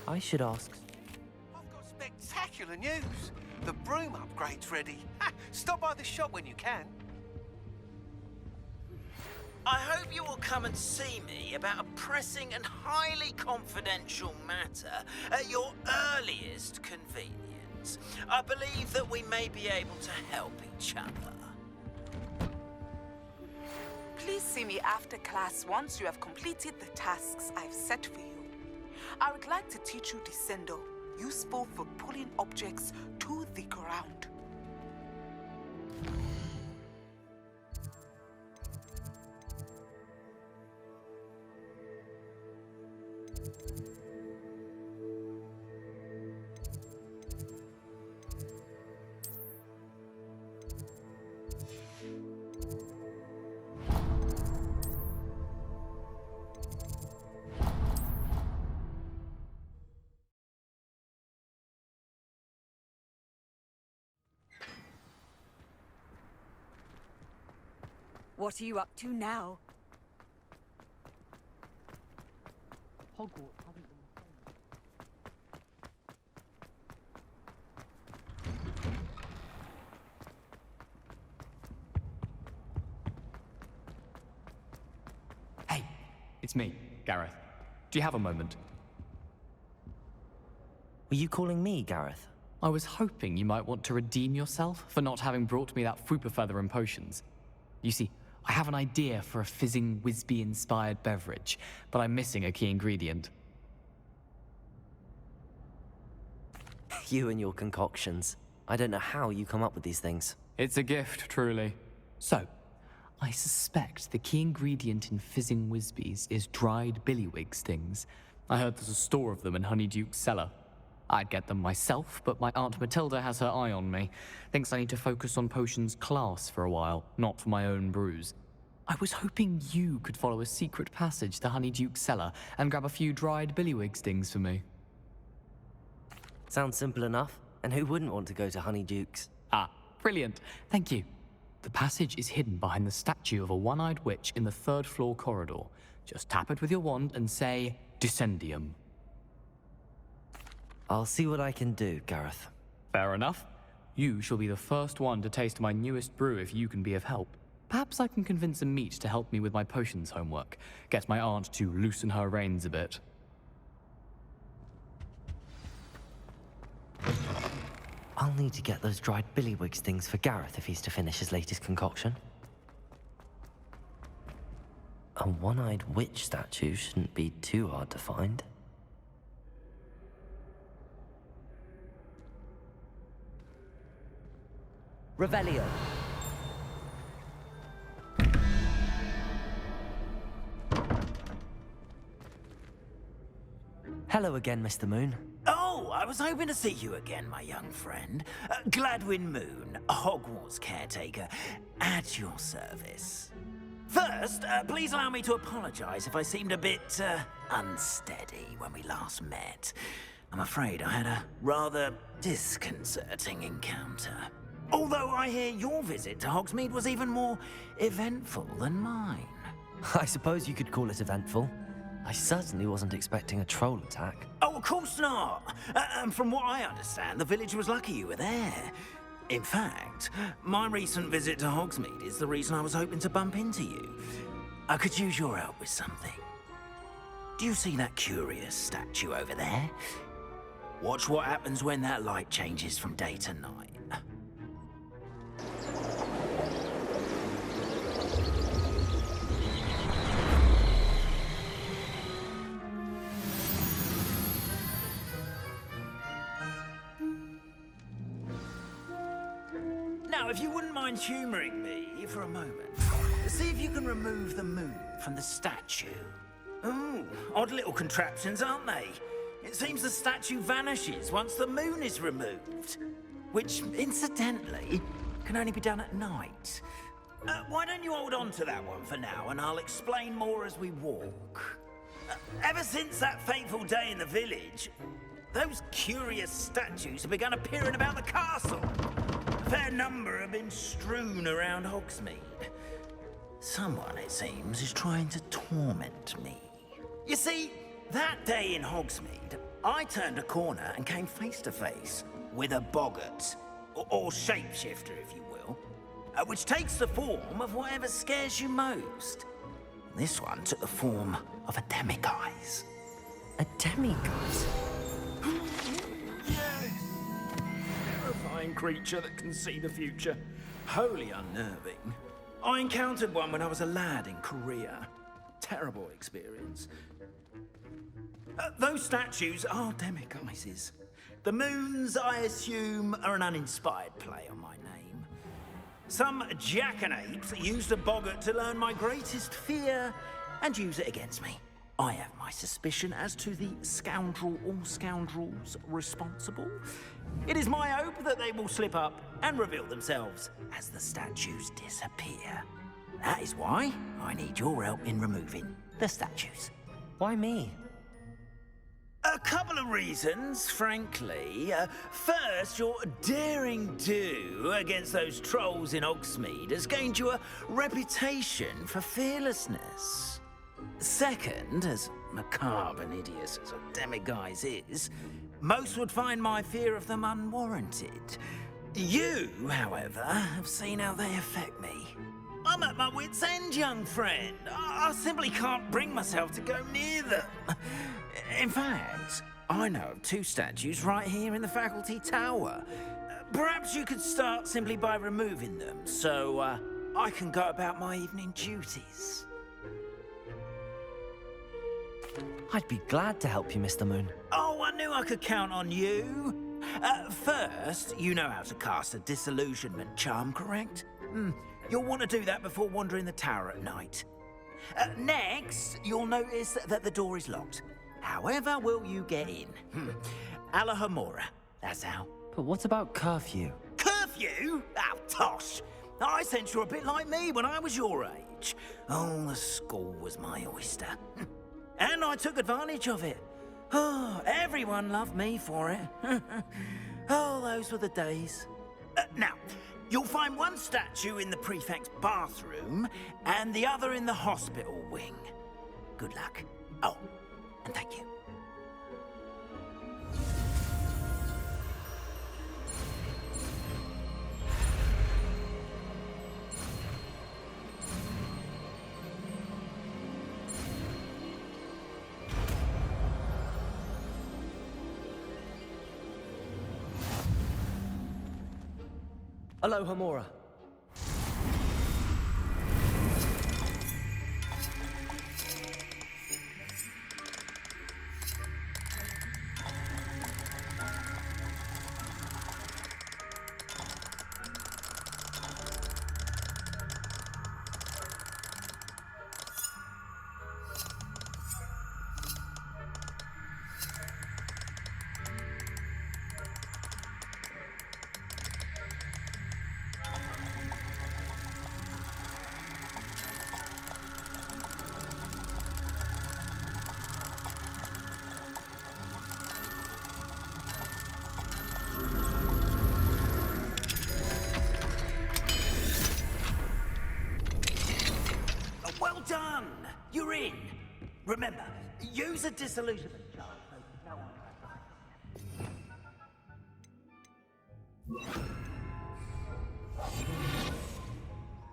I should ask. I've got spectacular news. The broom upgrade's ready. Ha! Stop by the shop when you can. I hope you will come and see me about a pressing and highly confidential matter at your earliest convenience. I believe that we may be able to help each other. Please see me after class once you have completed the tasks I've set for you. I would like to teach you Descendo, useful for pulling objects to the ground. What are you up to now? Hogwarts haven't been the same. Hey, it's me, Gareth. Do you have a moment? Were you calling me, Gareth? I was hoping you might want to redeem yourself for not having brought me that Fooper feather and potions. You see, I have an idea for a fizzing Whizbee-inspired beverage, but I'm missing a key ingredient. You and your concoctions. I don't know how you come up with these things. It's a gift, truly. So, I suspect the key ingredient in fizzing Whizbees is dried billywig stings. I heard there's a store of them in Honeyduke's cellar. I'd get them myself, but my Aunt Matilda has her eye on me. Thinks I need to focus on potions class for a while, not for my own brews. I was hoping you could follow a secret passage to Honeyduke's cellar and grab a few dried billywig stings for me. Sounds simple enough. And who wouldn't want to go to Honeyduke's? Ah, brilliant. Thank you. The passage is hidden behind the statue of a one-eyed witch in the third-floor corridor. Just tap it with your wand and say, Descendium. I'll see what I can do, Gareth. Fair enough. You shall be the first one to taste my newest brew if you can be of help. Perhaps I can convince a meat to help me with my potions homework. Get my aunt to loosen her reins a bit. I'll need to get those dried billywig stings for Gareth if he's to finish his latest concoction. A one-eyed witch statue shouldn't be too hard to find. Revelio. Hello again, Mr. Moon. Oh, I was hoping to see you again, my young friend. Gladwin Moon, Hogwarts caretaker, at your service. First, please allow me to apologize if I seemed a bit unsteady when we last met. I'm afraid I had a rather disconcerting encounter. Although I hear your visit to Hogsmeade was even more eventful than mine. I suppose you could call it eventful. I certainly wasn't expecting a troll attack. Oh, of course not. And from what I understand, the village was lucky you were there. In fact, my recent visit to Hogsmeade is the reason I was hoping to bump into you. I could use your help with something. Do you see that curious statue over there? Watch what happens when that light changes from day to night. Now, if you wouldn't mind humoring me for a moment, see if you can remove the moon from the statue. Ooh, odd little contraptions, aren't they? It seems the statue vanishes once the moon is removed. Which, incidentally, can only be done at night. Why don't you hold on to that one for now, and I'll explain more as we walk. Ever since that fateful day in the village, those curious statues have begun appearing about the castle. A fair number have been strewn around Hogsmeade. Someone, it seems, is trying to torment me. You see, that day in Hogsmeade, I turned a corner and came face to face with a boggart, or shapeshifter, if you will, which takes the form of whatever scares you most. This one took the form of a demiguise. A demiguise? Terrifying creature that can see the future. Wholly unnerving. I encountered one when I was a lad in Korea. Terrible experience. Those statues are demiguises. The moons, I assume, are an uninspired play on my name. Some jackanapes used a boggart to learn my greatest fear and use it against me. I have my suspicion as to the scoundrel or scoundrels responsible. It is my hope that they will slip up and reveal themselves as the statues disappear. That is why I need your help in removing the statues. Why me? A couple of reasons, frankly. First, your daring do against those trolls in Hogsmeade has gained you a reputation for fearlessness. Second, as macabre and hideous as a demiguise is, most would find my fear of them unwarranted. You, however, have seen how they affect me. I'm at my wit's end, young friend. I simply can't bring myself to go near them. In fact, I know of two statues right here in the faculty tower. Perhaps you could start simply by removing them, so I can go about my evening duties. I'd be glad to help you, Mr. Moon. Oh, I knew I could count on you. First, you know how to cast a disillusionment charm, correct? You'll want to do that before wandering the tower at night. Next, you'll notice that the door is locked. However will you get in? Alahomora, that's how. But what about curfew? Curfew? Oh, tosh. I sense you're a bit like me when I was your age. Oh, the school was my oyster. And I took advantage of it. Oh, everyone loved me for it. Oh, those were the days. Now, you'll find one statue in the prefect's bathroom and the other in the hospital wing. Good luck. Oh, and thank you. Alohomora. Well done! You're in. Remember, use a disillusionment charm so no one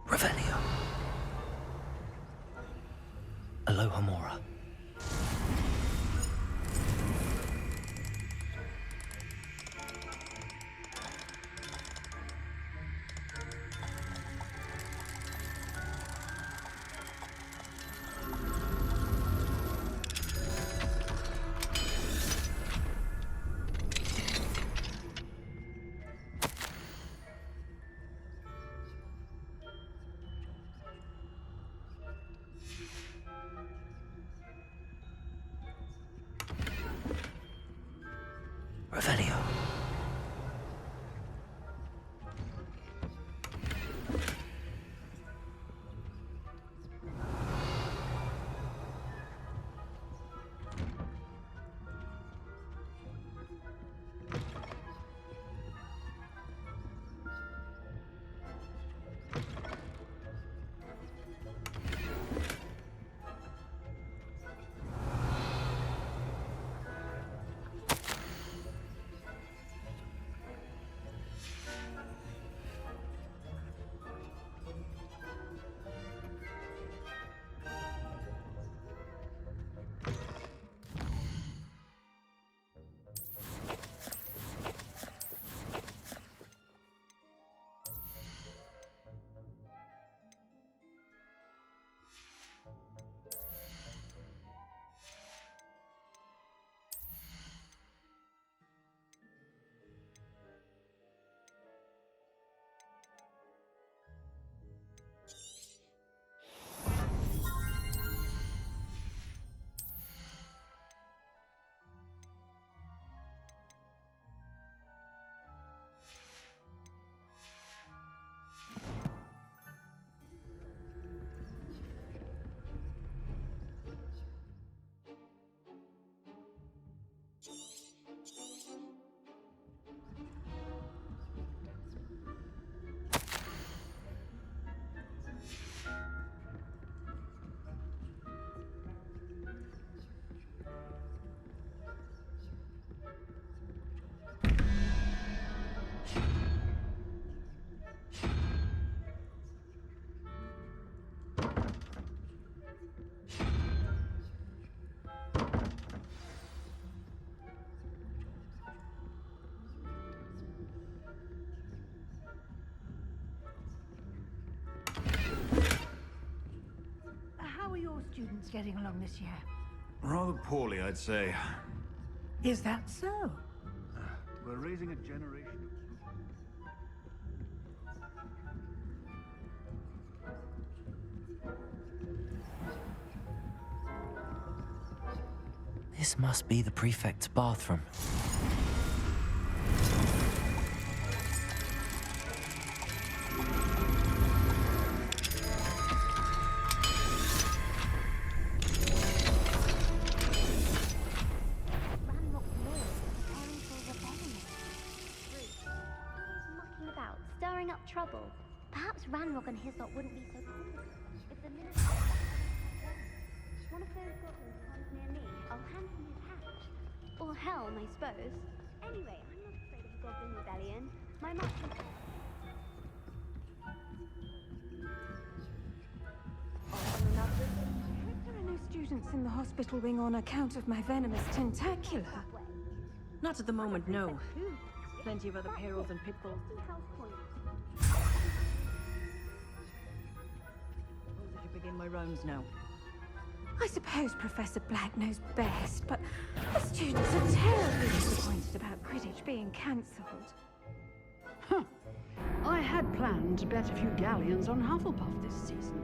Revelio. Alohomora. Revelio. your students getting along this year? Rather poorly, I'd say. Is that so? We're raising a generation of... This must be the prefect's bathroom. Stirring up trouble. Perhaps Ranrock and his lot wouldn't be so cool. If the minister... One of those goblins comes near me, I'll hand him his hat. Or helm, I suppose. Anyway, I'm not afraid of a goblin rebellion. My marching... There are no students in the hospital wing on account of my venomous tentacular. Not at the moment, no. Plenty of other perils and pitfalls. Suppose I should begin my rounds now. I suppose Professor Black knows best, but the students are terribly disappointed about Quidditch being cancelled. Huh. I had planned to bet a few galleons on Hufflepuff this season.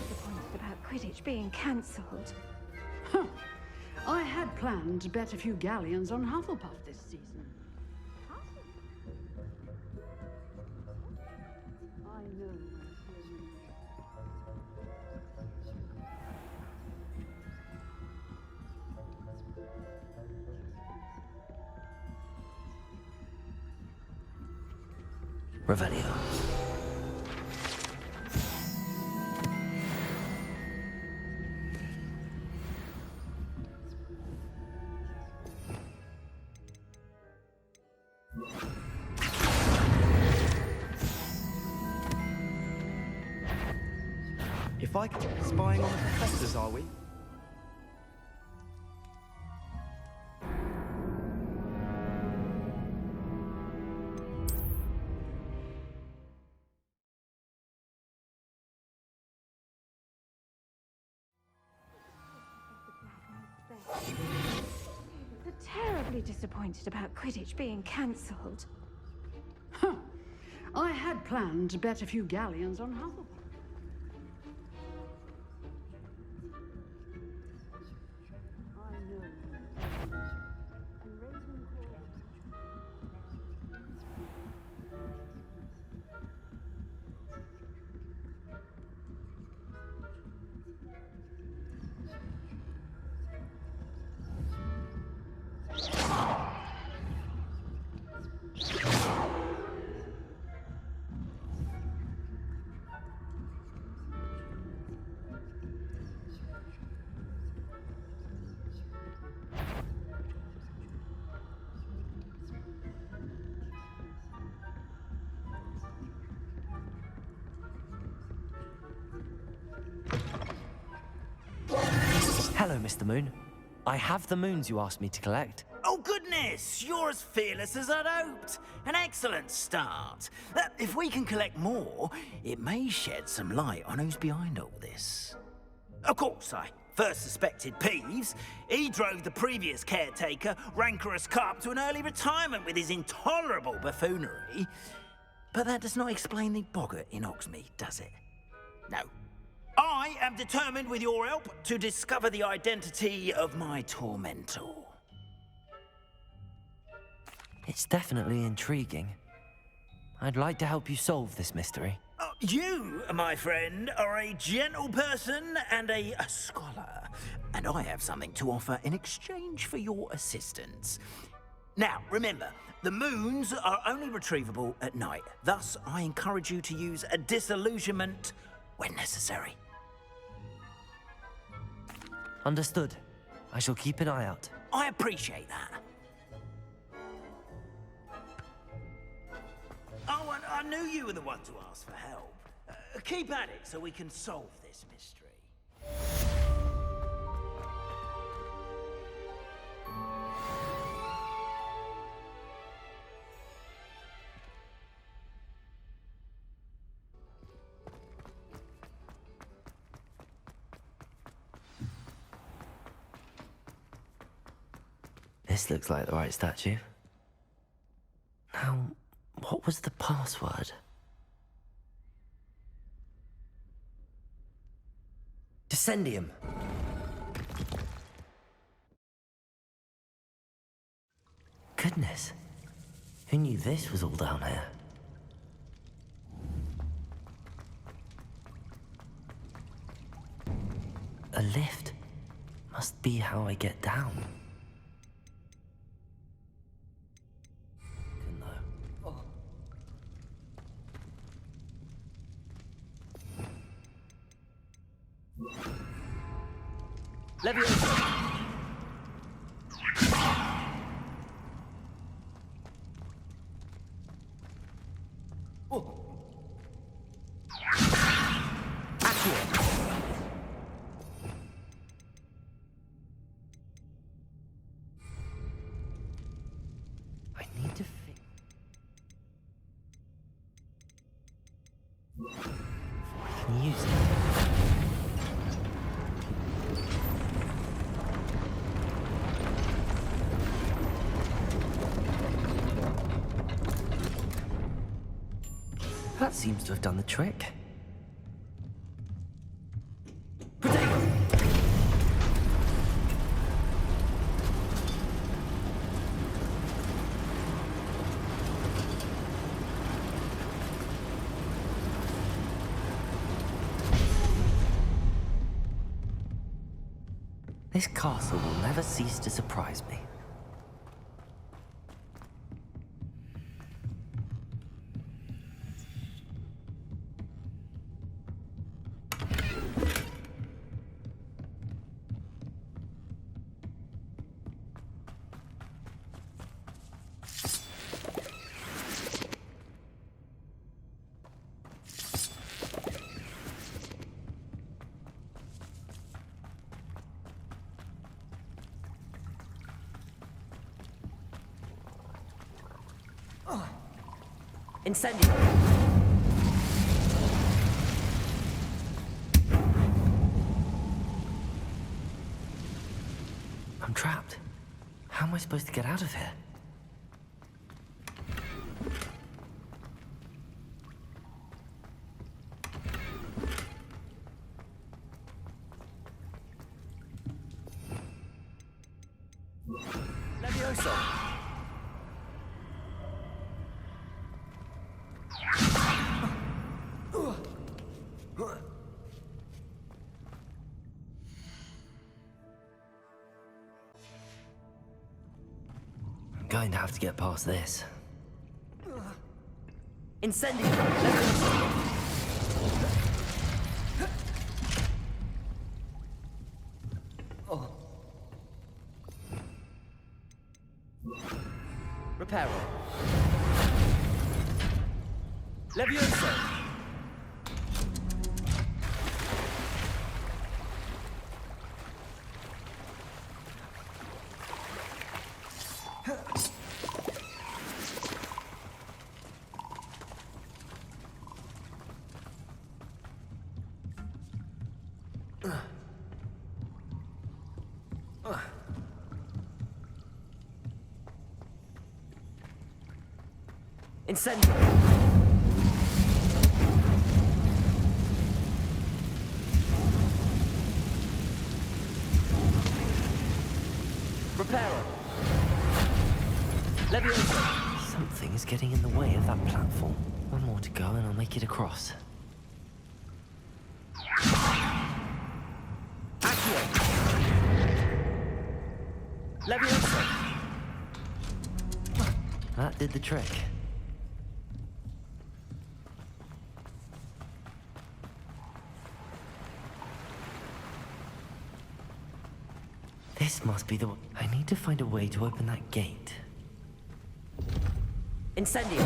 Disappointed about Quidditch being cancelled. Huh. I had planned to bet a few galleons on Hufflepuff this season. I know. Revelio. If I could... Spying on the professors, are we? They're terribly disappointed about Quidditch being cancelled. Huh. I had planned to bet a few galleons on Hufflepuff. Hello, Mr. Moon. I have the moons you asked me to collect. Oh, goodness! You're as fearless as I'd hoped. An excellent start. If we can collect more, it may shed some light on who's behind all this. Of course, I first suspected Peeves. He drove the previous caretaker, Rancorous Carp, to an early retirement with his intolerable buffoonery. But that does not explain the boggart in Hogsmeade, does it? No. I am determined, with your help, to discover the identity of my tormentor. It's definitely intriguing. I'd like to help you solve this mystery. You, my friend, are a gentle person and a scholar, and I have something to offer in exchange for your assistance. Now, remember, the moons are only retrievable at night. Thus, I encourage you to use a disillusionment when necessary. Understood. I shall keep an eye out. I appreciate that. Oh, and I knew you were the one to ask for help. Keep at it so we can solve this mystery. This looks like the right statue. Now, what was the password? Descendium! Goodness, who knew this was all down here? A lift must be how I get down. No. Leviosa! I need to fix. I can use it. That seems to have done the trick. This castle will never cease to surprise me. Incendio! I'm trapped. How am I supposed to get out of here? Leviosa! I'm going to have to get past this. Incendio! Reparo. Leviosa! Incendio! Reparo! Leviosa! Something is getting in the way of that platform. One more to go and I'll make it across. Accio! Leviosa! That did the trick. This must be the one. I need to find a way to open that gate. Incendio!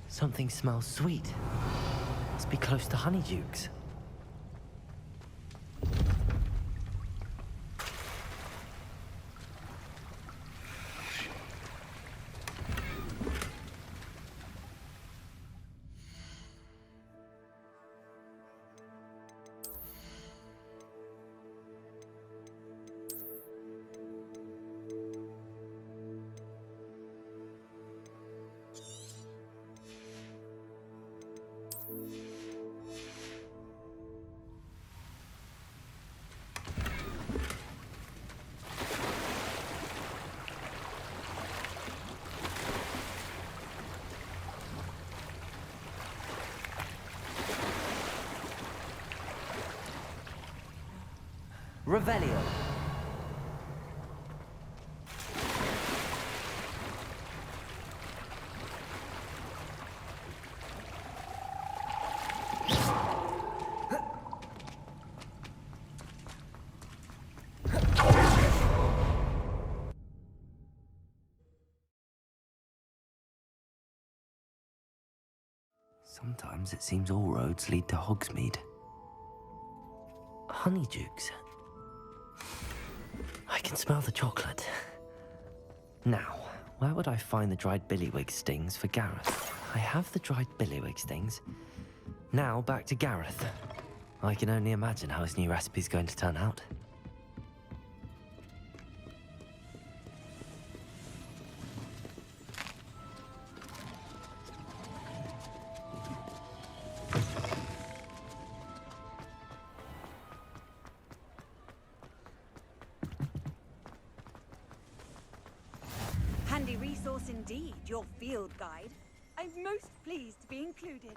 Something smells sweet. Must be close to Honeydukes. Revelio. Sometimes it seems all roads lead to Hogsmeade. Honeydukes. I can smell the chocolate. Now, where would I find the dried billywig stings for Gareth? I have the dried billywig stings. Now back to Gareth. I can only imagine how his new recipe's going to turn out. Handy resource indeed, your field guide. I'm most pleased to be included.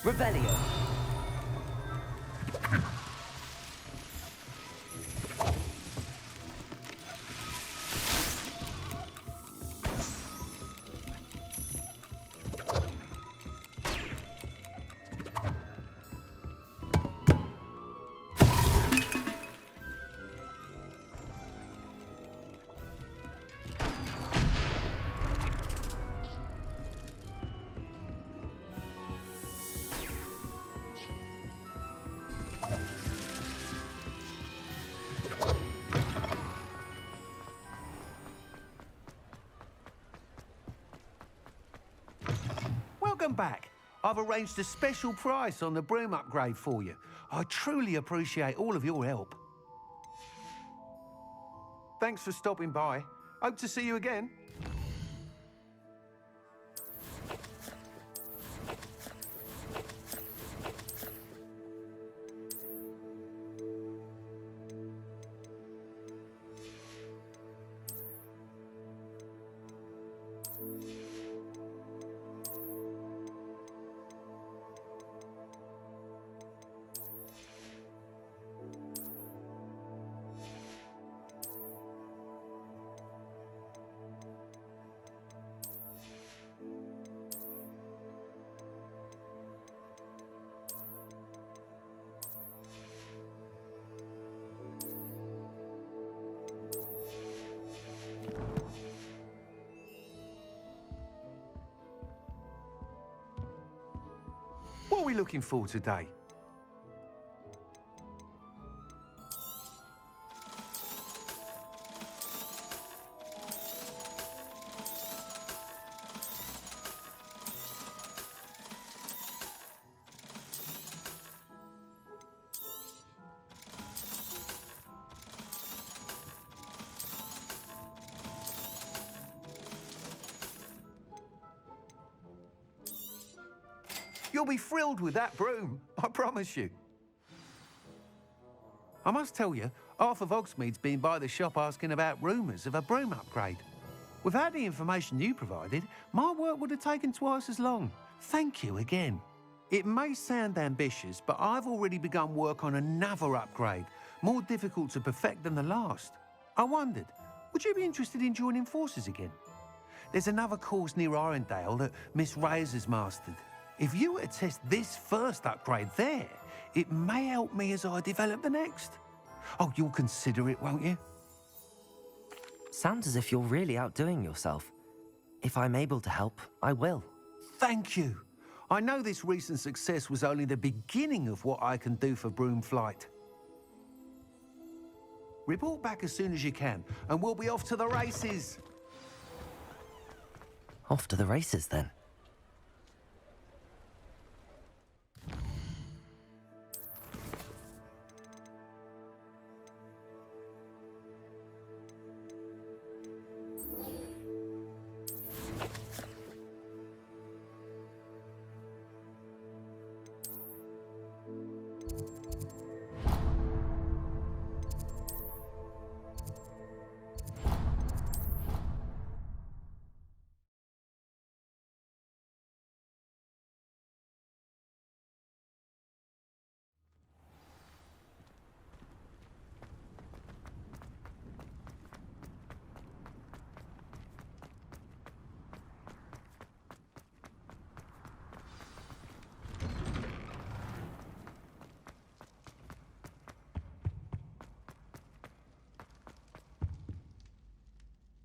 Revelio. Welcome back. I've arranged a special price on the broom upgrade for you. I truly appreciate all of your help. Thanks for stopping by. Hope to see you again. What are we looking for today? You'll be thrilled with that broom, I promise you. I must tell you, half of Hogsmeade's been by the shop asking about rumours of a broom upgrade. Without the information you provided, my work would have taken twice as long. Thank you again. It may sound ambitious, but I've already begun work on another upgrade, more difficult to perfect than the last. I wondered, would you be interested in joining forces again? There's another course near Arendale that Miss Reyes has mastered. If you were to test this first upgrade there, it may help me as I develop the next. Oh, you'll consider it, won't you? Sounds as if you're really outdoing yourself. If I'm able to help, I will. Thank you. I know this recent success was only the beginning of what I can do for Broomflight. Report back as soon as you can, and we'll be off to the races. Off to the races, then.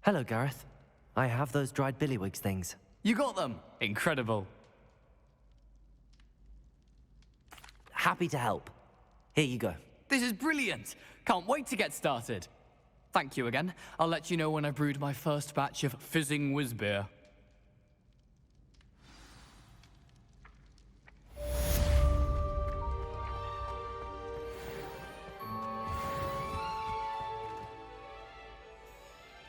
Hello, Gareth. I have those dried billywig things. You got them! Incredible. Happy to help. Here you go. This is brilliant! Can't wait to get started. Thank you again. I'll let you know when I've brewed my first batch of fizzing whiz beer.